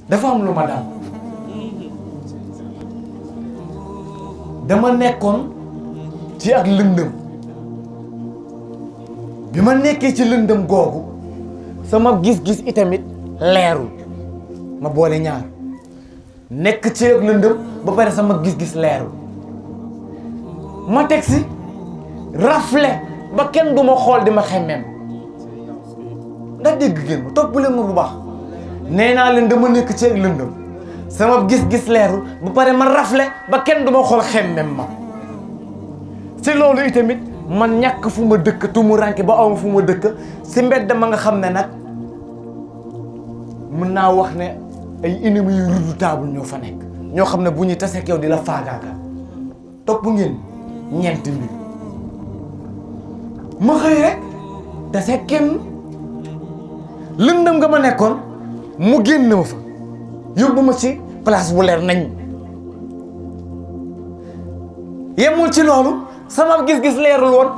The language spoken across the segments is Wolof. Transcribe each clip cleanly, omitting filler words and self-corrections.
dafa am lu ma dal dama nekkoon ci ak lëndëm bi ma nekkee ci lëndëm googu sama gis-gis itamit leerul ma boole ñaar nekk ci ak lëndëm ba pare sama gis-gis leerul ma teg si rafle ba kenn du ma xool di ma xemmeem ndax dégg ngeen ma topp leen ma bu baax nee naa leen dama nekk ci ak lëndëm sama gis-gis leerul ba pare ma rafle ba kenn du ma xool xemmeem ma ci loolu itamit man ñàkk fu ma dëkk tumuranke ba awma fu ma dëkk si mbedd ma nga xam ne nag mën naa wax ne ay ennemis yu redoutable ñoo fa nekk ñoo xam ne bu ñuy taseeg yow di la faagaagal topp ngeen ñeenti mbir ma xëy rek taseeg kenn lëndëm nga ma nekkoon mu génn ma fa yóbbu ma ci place bu leer nañ yemul ci loolu sama gis-gis leerul woon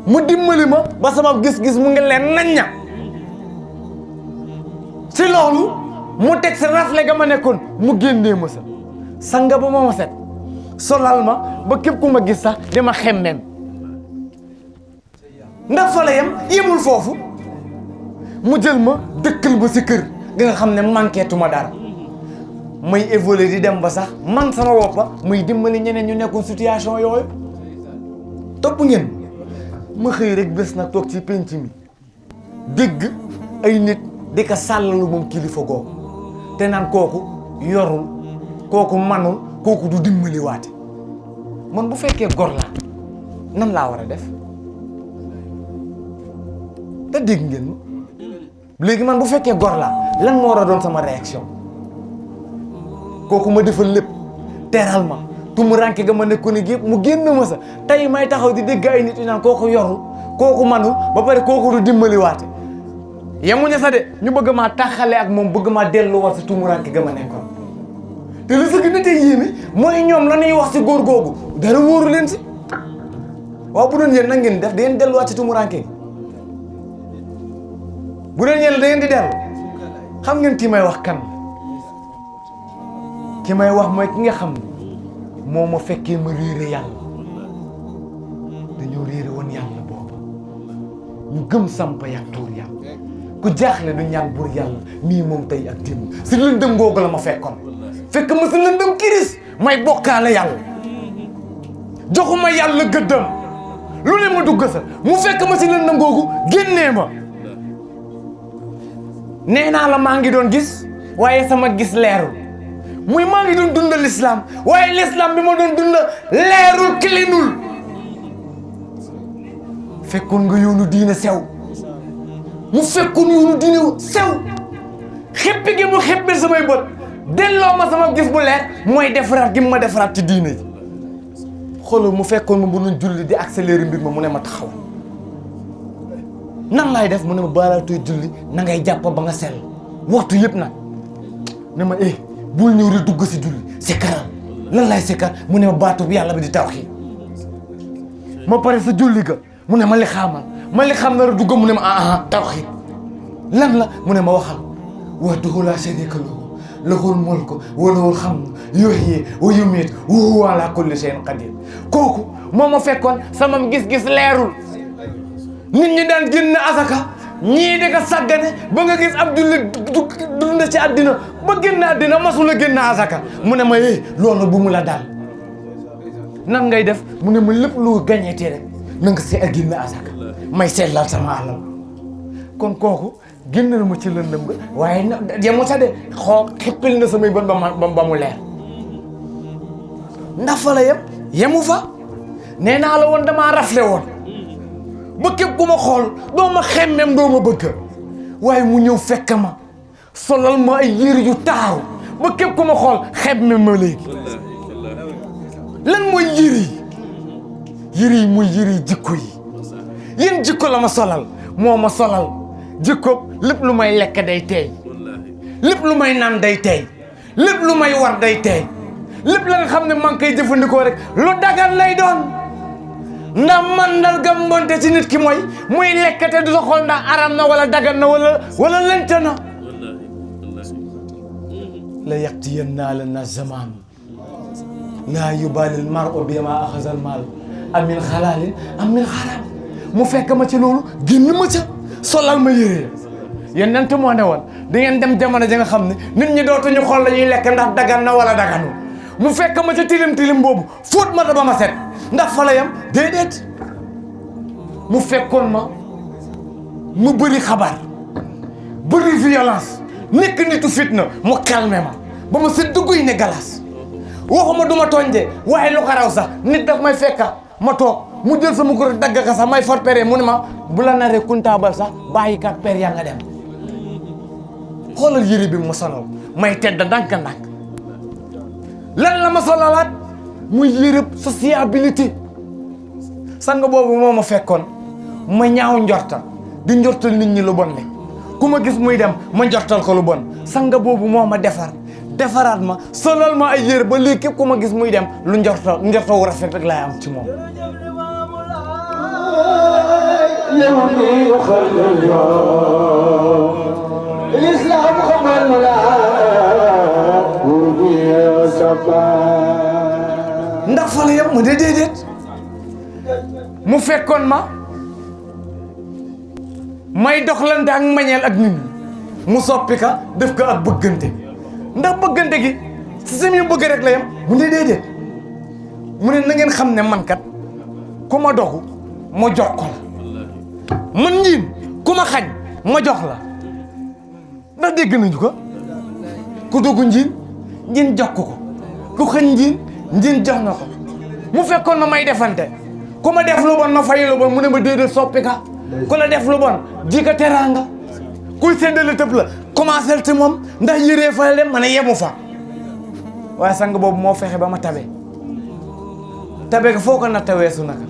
mu dimbali ma ba sama gis-gis mu ngi leer nañ ña ci loolu mu teg sa rafle ga ma nekkoon mu génnee ma sa sanga ba ma set solal ma ba képp ku ma gis sax di ma xemmeem ndax fa la yemul foofu mu jël ma dëkkal ba si kër ga nga xam ne manqueetuma dara may évoluer di dem ba sax man sama woppa muy dimbali ñeneen ñu nekkoon situation yooyu topp ngeen ma xëy rek bés nag toog ci penc mi dégg ay nit di ko sàllalu moom kilifa googu te naan kooku yorul kooku manul kooku du dimbali waate man bu fekkee gor la nan laa war a def te dégg ngeen ma léegi man bu fekkee gor la lan moo war a doon sama réaction kooku ma defal lépp teral ma tumuranke ga ma nekkoon ni gépp mu génn ma sa tey may taxaw di dégg ay nit yu naan kooku yorul kooku manul ba pare kooku du dimbali waate yemuñu sa de ñu bëgg maa taxale ak moom bëgg maa delluwaat si tumuranke ga ma nekkoon te lu sa gën a tey yéeme mooy ñoom la ñuy wax si góor googu dara wóoru leen si waaw bu doon yéen na ngeen def da ngeen delluwaat si tumuranke bu doon yéen da ngeen di dellu xam ngeen ki may wax kan ki may wax mooy ki nga xam ne moo ma fekkee ma réere yàlla dañoo réere woon yàlla booba ñu gëm sampa yak tuur yàlla ku jaaxle du ñaan buur yàlla mii moom tey ak démb si lëndëm googu la ma fekkoon fekk ma si lëndëm kiris may bokkaale yàlla joxuma yàlla gëddam lu ne ma dugg sa mu fekk ma si lëndëm googu génnee ma nee naa la maa ngi doon gis waaye sama gis leerul muy maa ngi doon dunda l'islam waaye l'islam bi ma doon dunda leerul kilinul fekkoon nga yoonu diine sew mu fekkoon yoonu diine sew xippi gi mu xippi samay bët delloo ma sama gis bu leer mooy defaraat gi ma defaraat ci diine ji xoolal mu fekkoon ma bu doon julli di accélérer mbir ma mu ne ma taxaw nan laay def mu ne ma baalaatooy julli na ngay jàpp ba nga sell waxtu yëpp nag ne ma bul ñëw rek dugg si julli sikkaral lan laay sikkar mu ne ma baatu bi yàlla bi di tawxiid ma pare sa julli ga mu ne ma li xaamal ma li xam na rek dugg mu ne ma tawxiid lan la mu ne ma waxal wahdahu laa shariika lahu lahul mulku wa lahul hamdu yuhyi wa yumiitu wa huwa alaa kulli shay'in qadiir kooku moo ma fekkoon sama gis-gis leerul nit ñi daan génn asaka ñii di ko sàggane ba nga gis ab julli dund ci àddina ba génn àddina masul a génn asaka mu ne ma loolu bu mu la dal nan ngay def mu ne ma lépp lu gañeetee rek na nga see a génn asaka may sellal sama alal kon kooku génn na ma ci lëndëm ga waaye na yemu sa de xippil na samay bët ba mu leer ndax fa la yemu fa nee naa la woon damaa rafle woon ba képp ku ma xool doo ma xemmem doo ma bëgg waaye mu ñëw fekk ma solal ma ay yére yu taaru ba képp ku ma xool xemmem ma léegi lan mooy yére yi muy yére yi jikko yi yéen jikko la ma solal moo ma solal jikko lépp lu may lekk day teey lépp lu may naan day teey lépp lu may war day teey lépp la nga xam ne maa ngi koy jëfandikoo rek lu dagan lay doon ndax mandarga mbonte ci nit ki mooy muy lekkate du sa xool ndax aram na wala dagan na wala lënt na la yaqtiyanna lana zaman laa yubalil mar'u bima axazal maal am min xalaalin am min xaraam mu fekk ma ci loolu génn ma ca solal ma yére yéen nante moo ne woon di ngeen dem jamono ji nga xam ne nit ñi dootuñu xool la ñuy lekk ndax dagan na wala daganu mu fekk ma ca tilim tilim boobu fóot ma da ba ma set ndax fa la yam déedéet mu fekkoon ma mu bëri xabaar bëri violence nekk nitu fitna mu calmé ma ba ma set dugguy ne galas waxuma du ma tooñ de waaye lu ko raw sax nit daf may fekka ma toog mu jël sama kuréel dagg ka sax may for pere mu ne ma bu la naree kuntaabal sax bàyyi kat per yaa nga dem xoolal yëre bi ma sonal may tedd ndànk-ndànk lan la ma solalaat muy yërëb sociabilité sang boobu moo ma fekkoon ma ñaaw njorta di njortal nit ñi lu bon le ku ma gis muy dem ma njortal ko lu bon sang boobu moo ma defaraat ma solal ma ay yére ba léegi képp ku ma gis muy dem lu njorta wu rafet rek laay am ci moom الإسلام خمر لا وربي سبا ndax fa la yem ma déedéet mu fekkoon ma may doxlante ak mañeel ak nit ñi mu soppi ka def ko ak bëggante ndax bëggante gi si sami bëgg rek la yem mu ne déedéet mu ne na ngeen xam ne man kat ku ma doxu ma jox ko la man njiin ku ma xañ ma jox la ndax dégg nañu ko ku dugg njiin jox ko ku xañ njiin jox na ko mu fekkoon ma may defante ku ma def lu bon ma fay lu bon mu ne ma déedéet soppi ka ku la def lu bon ji ka teraanga kuy séddale tëb la commencé ci moom ndax yëree fa dem ma ne yemu fa waaye sang boobu moo fexe ba ma tabe ga foo ko natta weesu naka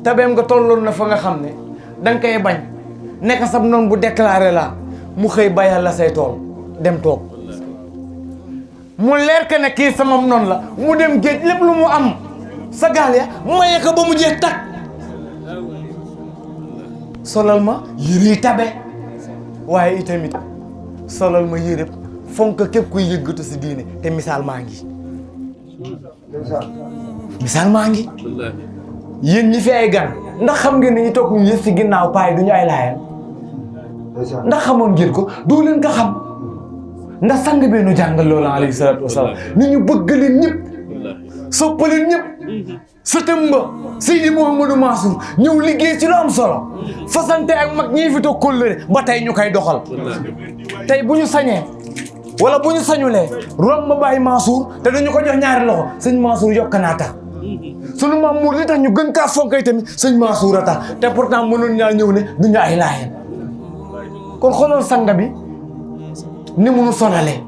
tabeem nga tolloon na fa nga xam ne danga koy bañ nekk sab noonu bu déclaré la mu xëy bayal la say tool dem toog mu leer que ne kii sama noonu la mu dem géej lépp lu mu am sa gaal ya maye ko ba mu jeex takk solal ma yére tabe waaye itamit solal ma yére fonk képp kuy yëggatu si diine te misaal maa ngi yéen ñi fi ay gan ndax xam ngeen ne ñu toog ñu yëf si ginnaaw paay du ñu ay laayal ndax xamoon ngeen ko doo leen ko xam ndax sang bee nu jàngal loolu alayhi salaatu wasalaam ni ñu bëgg leen ñëpp soppaleen ñëpp sëtëm ba Seydi Mouhamadou Mansour ñëw liggéey ci lu am solo fasante ak mag ñii fi toog kóllëre ba tey ñu koy doxal tey bu ñu sañee wala bu ñu sañulee rom ma bàyyi Mansour te dañu ko jox ñaari loxo sëñ Mansour yokk naa tax sunu maam Mour li tax ñu gën kaa fonkay tamit sëñ Mansour a tax te pourtant mënoon ñaa ñëw ne du ñu ay laayeen kon xoolal sanga bi ni mu nu sonalee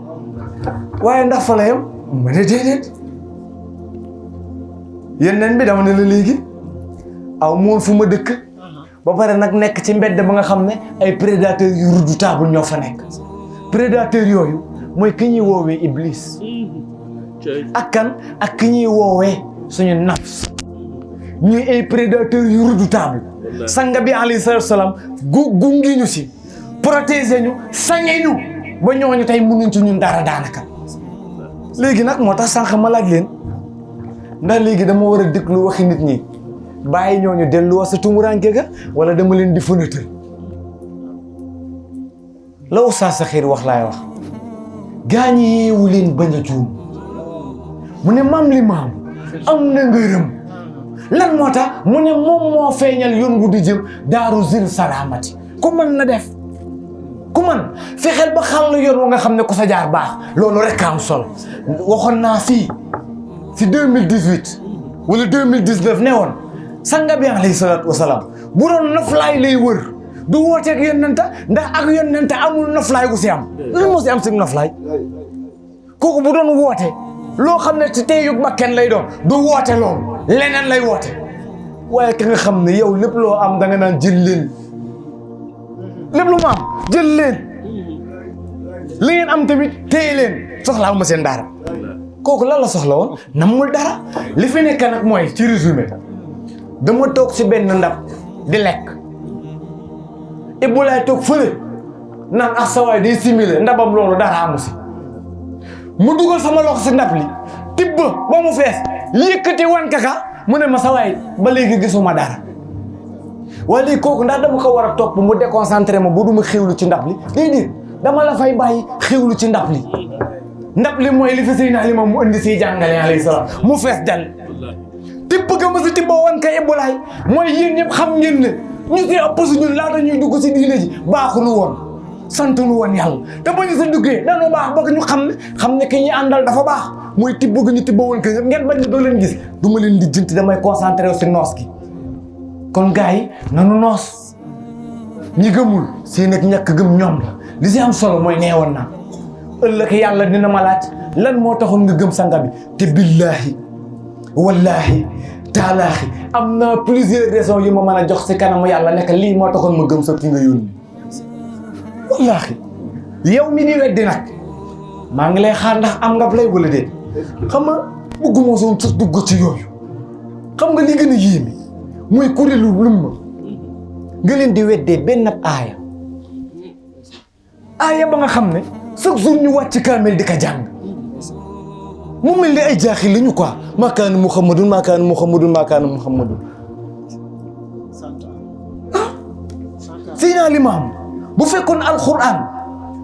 waaye ndax fa la yam ma ne déedéet yeneen bi dama ne la léegi aw moon fu ma dëkk ba pare nag nekk ci mbedd ba nga xam ne ay prédateurs yu redoutable ñoo fa nekk prédateurs yooyu mooy ki ñuy woowee iblis ak kan ak ki ñuy woowee suñu nafs ñuy ay prédateurs yu redoutable sanga bi alayhi salaatu salaam gungi ñu si protéger ñu sañe ñu ba ñooñu tey mënuñ ci ñun dara daanaka léegi nag moo tax sànq ma laaj leen ndax léegi dama war a déglu waxi nit ñi bàyyi ñooñu delluwaat sa tumuraanke ga wala dama leen di fënatal la Oustaz Sakhir wax laay wax gaañi yeewu leen bañ a juum mu ne maam li maam am na ngërëm lan moo tax mu ne moom moo feeñal yoon wu di jëm daaru zil salaamati ku mën na def ku man fexeel ba xàll yoon wa nga xam ne ku sa jaar baax loolu rek am solo waxoon naa fii si 2018 wala 2019 ne woon sanga bi alayhi salaatu wasalaam bu doon noflaay lay wër du wooteeg yonenta ndax ak yonenta amul noflaay gu si am lan moo si am si noflaay kooku bu doon woote loo xam ne ci tey yu bakken lay doon du woote loolu leneen lay woote waaye ka nga xam ne yow lépp loo am da nga naan jël leen lépp lu ma am jël leen li ngeen am tamit téye leen soxlaa ma seen dara kooku lan la soxla woon namul dara li fi nekk nag mooy ci résumé dama toog si benn ndab di lekk Ibou laay toog fële naan ak sawaay day similé ndabam loolu dara amu si mu dugal sama loxo si ndab li tibb ba mu fees yëkkati wan kaka mu ne ma sa waay ba léegi gisuma dara waaye léegi kooku ndax dama ko war a topp mu déconcentré ma bu duma xewlu ci ndab li déedéet dama la fay bàyyi xewlu ci ndab li mooy li fi Seydina Limaamu mu indi si jàngale alayhi salaam mu fees dal tibb ga ma si tibboo wan ka Ibulaay mooy yéen ñëpp xam ngeen ne ñu si ëpp si ñun laata ñuy dugg si diine ji baaxulu woon santuñu woon yàlla te ba ñu sa duggee dañoo baax ba ñu xam ne ki ñuy àndal dafa baax mooy tibb ga ñu tibboo woon ka ngeen bañ doo leen gis du ma leen di jënti damay concentré si noos gi kon gars yi nanu noos ñi gëmul seen ak ñàkk gëm ñoom la li si am solo mooy neewoon naa ëllëg yàlla dina ma laaj lan moo taxoon nga gëm sanga bi te billaahi wallaahi taalaahi am na plusieurs raisons yu ma mën a jox si kanamu yàlla nekk lii moo taxoon ma gëm sa ki nga yónni wallaahi yow mi ni weddi nag maa ngi lay xaar ndax am nga lay wala déet xam nga bëgguma soon sax dugg ci yooyu xam nga li gën a yéeme mooy kuréelu lumma nga leen di weddee benn aaya ba nga xam ne chaque jour ñu wàcc kaamel di ka jàng mu mel ni ay jaaxil lañu quoi maakaanu muhammadun maakaanu muhammadun maakaanu muhammadun Seydina Limaamu bu fekkoon alxuraan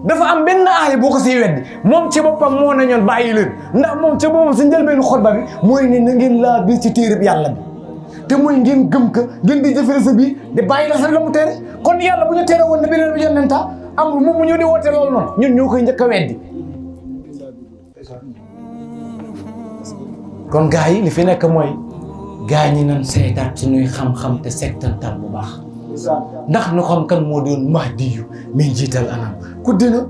dafa am benn aaya boo ko siy weddi moom ci boppam moo nañoon bàyyi leen ndax moom ci boppam si njëlbeenu xutba bi mooy ne na ngeen laa biir ci téereb yàlla bi te mooy ngeen gëm ka ngeen di jëfale sa biir de bàyyi la sa la mu tere kon yàlla bu ñu tere woon ne beneen bi yonenta amul moom mu ñëw di woote loolu noonu ñun ñoo koy njëkk a weddi kon gars yi li fi nekk mooy gars ñi nan seetaat suñuy xam-xam te settantal bu baax ndax nu xam kan moo doon Mahdi yu min jiital anam ku dina